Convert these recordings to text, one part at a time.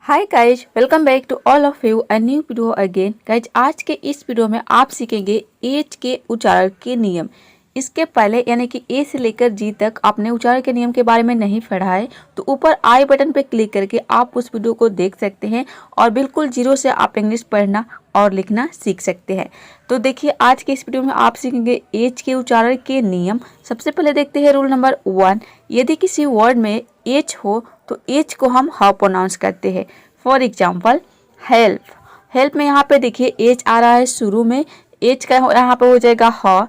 Hi guys, welcome back to all of you a new video again. Guys, आज के इस video में आप सीखेंगे एच के उच्चारण के नियम। इसके पहले यानी कि ए से लेकर जी तक आपने उच्चारण के नियम के बारे में नहीं पढ़ा है तो ऊपर आई बटन पर क्लिक करके आप उस वीडियो को देख सकते हैं और बिल्कुल जीरो से आप इंग्लिश पढ़ना और लिखना सीख सकते हैं। तो देखिए, आज के इस वीडियो में आप सीखेंगे एच के उच्चारण के नियम। सबसे पहले देखते हैं रूल नंबर 1। यदि किसी वर्ड में एच हो तो एच को हम ह प्रोनाउंस करते हैं। For example, help. हेल्प में यहाँ पे देखिए एच आ रहा है शुरू में, एच का यहाँ पे हो जाएगा ह,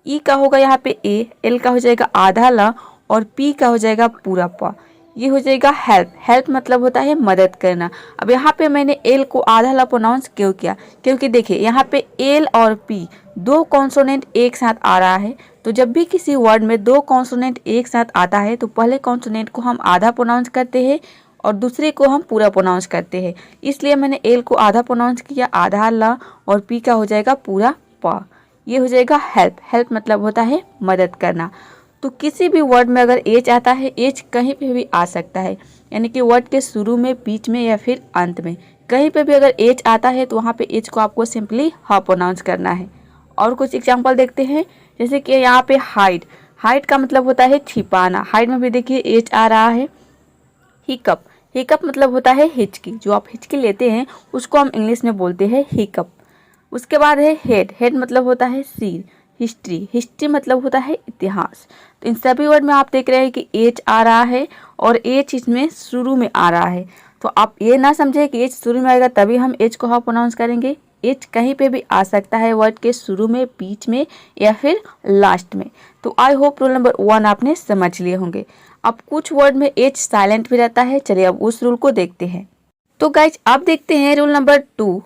ई का होगा यहाँ पे ए, एल का हो जाएगा आधा ल और पी का हो जाएगा पूरा प। ये हो जाएगा हेल्प। हेल्प मतलब होता है मदद करना। अब यहाँ पे मैंने एल को आधा ला प्रोनाउंस क्यों किया? क्योंकि देखिए यहाँ पे एल और पी दो कॉन्सोनेंट एक साथ आ रहा है। तो जब भी किसी वर्ड में दो कॉन्सोनेंट एक साथ आता है तो पहले कॉन्सोनेंट को हम आधा प्रोनाउंस करते हैं और दूसरे को हम पूरा प्रोनाउंस करते हैं। इसलिए मैंने एल को आधा प्रोनाउंस किया, आधा ला, और पी का हो जाएगा पूरा प। ये हो जाएगा हेल्प। हेल्प मतलब होता है मदद करना। तो किसी भी वर्ड में अगर एच आता है, एच कहीं पे भी आ सकता है, यानी कि वर्ड के शुरू में, बीच में या फिर अंत में कहीं पे भी अगर एच आता है तो वहाँ पे एच को आपको सिंपली ह प्रोनाउंस करना है। और कुछ एग्जांपल देखते हैं, जैसे कि यहाँ पे हाइड। हाइड का मतलब होता है छिपाना। हाइड में भी देखिए एच आ रहा है। हिकअप। हिकअप मतलब होता है हिचकी। जो आप हिचकी लेते हैं उसको हम इंग्लिश में बोलते हैं हिकअप। उसके बाद है हेड। हेड मतलब होता है सिर। हिस्ट्री। हिस्ट्री मतलब होता है इतिहास। तो इन सभी वर्ड में आप देख रहे हैं कि एच आ रहा है और एच इसमें शुरू में आ रहा है। तो आप ये ना समझे कि एच शुरू में आएगा तभी हम एच को हाँ प्रोनाउंस करेंगे। एच कहीं पे भी आ सकता है, वर्ड के शुरू में, बीच में या फिर लास्ट में। तो आई होप रूल नंबर 1 आपने समझ लिए होंगे। अब कुछ वर्ड में एच साइलेंट भी रहता है। चलिए अब उस रूल को देखते हैं। तो गाइज, अब देखते हैं रूल नंबर 2।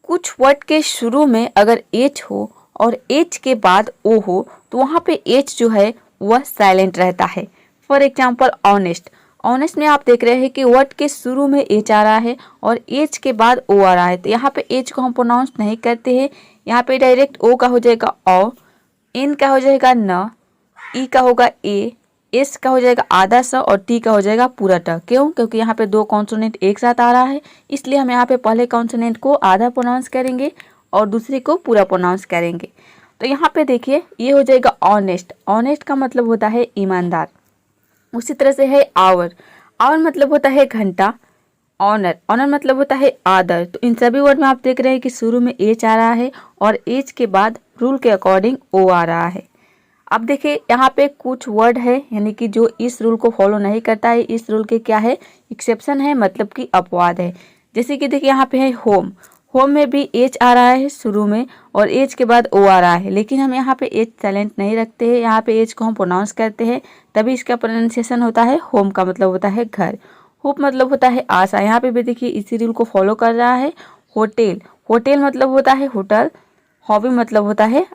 कुछ वर्ड के शुरू में अगर एच हो और एच के बाद ओ हो तो वहाँ पे एच जो है वह साइलेंट रहता है। For example, honest. ऑनेस्ट में आप देख रहे हैं कि वर्ड के शुरू में एच आ रहा है और एच के बाद ओ आ रहा है। तो यहाँ पे एच को हम प्रोनाउंस नहीं करते हैं। यहाँ पे डायरेक्ट ओ का हो जाएगा ओ, एन का हो जाएगा न, ई का होगा ए, एस का हो जाएगा आधा सा और टी का हो जाएगा पूरा ट। क्यों? क्योंकि यहाँ पे दो कॉन्सोनेंट एक साथ आ रहा है, इसलिए हम यहाँ पे पहले कॉन्सोनेंट को आधा प्रोनाउंस करेंगे और दूसरे को पूरा प्रोनाउंस करेंगे। तो यहाँ पे देखिए ये हो जाएगा ऑनेस्ट। ऑनेस्ट का मतलब होता है ईमानदार। उसी तरह से है आवर। आवर मतलब होता है घंटा। ऑनर। ऑनर मतलब होता है आदर। तो इन सभी वर्ड में आप देख रहे हैं कि शुरू में एच आ रहा है और एच के बाद रूल के अकॉर्डिंग ओ आ रहा है। अब देखिए यहाँ पे कुछ वर्ड है यानी कि जो इस रूल को फॉलो नहीं करता है। इस रूल के क्या है? एक्सेप्शन है, मतलब कि अपवाद है। जैसे कि देखिए यहाँ पे है होम। होम में भी एच आ रहा है शुरू में और एच के बाद ओ आ रहा है, लेकिन हम यहाँ पे एच साइलेंट नहीं रखते हैं। यहाँ पे एच को हम प्रोनाउंस करते हैं, तभी इसका प्रोनाउंसिएशन होता है होम का मतलब होता है घर। होप मतलब होता है आशा। यहाँ पे भी देखिए इसी रूल को फॉलो कर रहा है। होटेल। होटेल मतलब होता है होटल। हॉबी मतलब होता है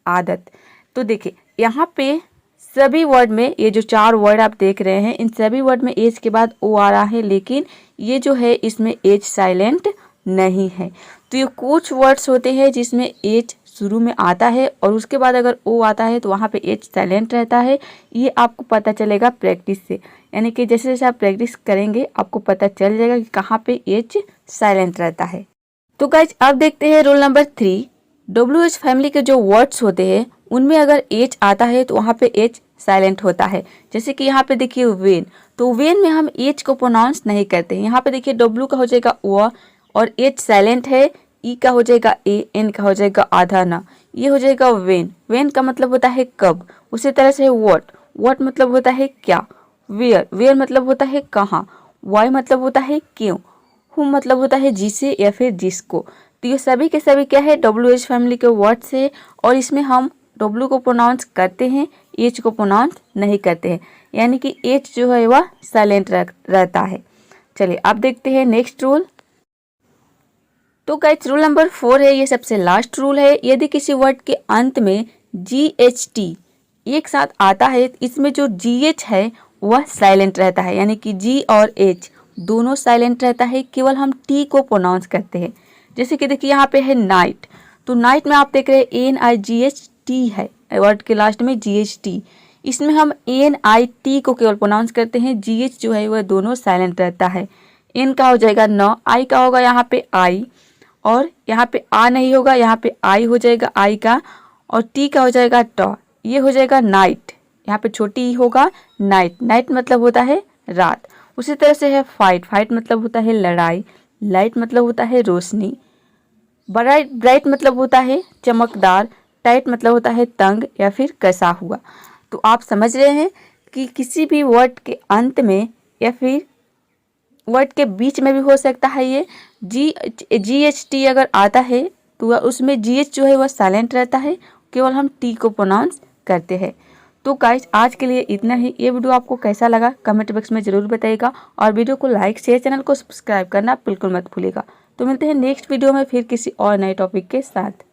आदत। तो देखिए यहाँ पे सभी वर्ड में, ये जो 4 वर्ड आप देख रहे हैं, इन सभी वर्ड में एच के बाद ओ आ रहा है, लेकिन ये जो है इसमें एच साइलेंट नहीं है। तो ये कुछ वर्ड्स होते हैं जिसमें एच शुरू में आता है और उसके बाद अगर ओ आता है तो वहाँ पे एच साइलेंट रहता है। ये आपको पता चलेगा प्रैक्टिस से, यानी कि जैसे जैसे आप प्रैक्टिस करेंगे आपको पता चल जाएगा कि कहाँ पे एच साइलेंट रहता है। तो गाइज, अब देखते हैं रूल नंबर 3। WH फैमिली के जो वर्ड्स होते हैं उनमें अगर एच आता है तो वहाँ पे एच साइलेंट होता है। जैसे कि यहाँ पे देखिए वेन। तो वेन में हम एच को प्रोनाउंस नहीं करते हैं। यहाँ पे देखिए डब्ल्यू का हो जाएगा ओ और एच साइलेंट है। ई का हो जाएगा ए, एन का हो जाएगा आधा ना, ये हो जाएगा वेन। वेन का मतलब होता है कब। उसी तरह से व्हाट। व्हाट मतलब होता है क्या। वेयर। वेयर मतलब होता है कहाँ। वाई मतलब होता है क्यों। हुम मतलब होता है जिसे या फिर जिसको। तो ये सभी के सभी क्या है? WH फैमिली के वर्ड्स है और इसमें हम W को प्रोनाउंस करते हैं, H को प्रोनाउंस नहीं करते हैं, यानी कि H जो है वह साइलेंट रहता है। चलिए अब देखते हैं नेक्स्ट रूल। तो गाइस, रूल नंबर 4 है, ये सबसे लास्ट रूल है। यदि किसी वर्ड के अंत में GHT एक साथ आता है, इसमें जो GH है वह साइलेंट रहता है, यानी कि G और H दोनों साइलेंट रहता है, केवल हम T को प्रोनाउंस करते हैं। जैसे कि देखिए यहाँ पे है नाइट। तो नाइट में आप देख रहे हैं NIGHT है, वर्ड के लास्ट में GHT। इसमें हम NIT को केवल प्रोनाउंस करते हैं, GH जो है वह दोनों साइलेंट रहता है। इन का हो जाएगा न, आई का होगा यहाँ पे आई, और यहाँ पे आ नहीं होगा, यहाँ पे आई हो जाएगा आई का, और टी का हो जाएगा ट, ये हो जाएगा नाइट, यहाँ पे छोटी ई होगा नाइट, नाइट मतलब होता है रात। उसी तरह से है फाइट, फाइट मतलब होता है लड़ाई, लाइट मतलब होता है रोशनी, ब्राइट, ब्राइट मतलब होता है चमकदार, टाइट मतलब होता है तंग या फिर कसा हुआ। तो आप समझ रहे हैं कि किसी भी वर्ड के अंत में या फिर वर्ड के बीच में भी हो सकता है ये जी एच टी अगर आता है तो उसमें जी एच जो है वह साइलेंट रहता है, केवल हम टी को प्रोनाउंस करते हैं। तो गाइस आज के लिए इतना ही। ये वीडियो आपको कैसा लगा कमेंट बॉक्स में ज़रूर बताइएगा, और वीडियो को लाइक शेयर, चैनल को सब्सक्राइब करना बिल्कुल मत भूलिएगा। तो मिलते हैं नेक्स्ट वीडियो में फिर किसी और नए टॉपिक के साथ।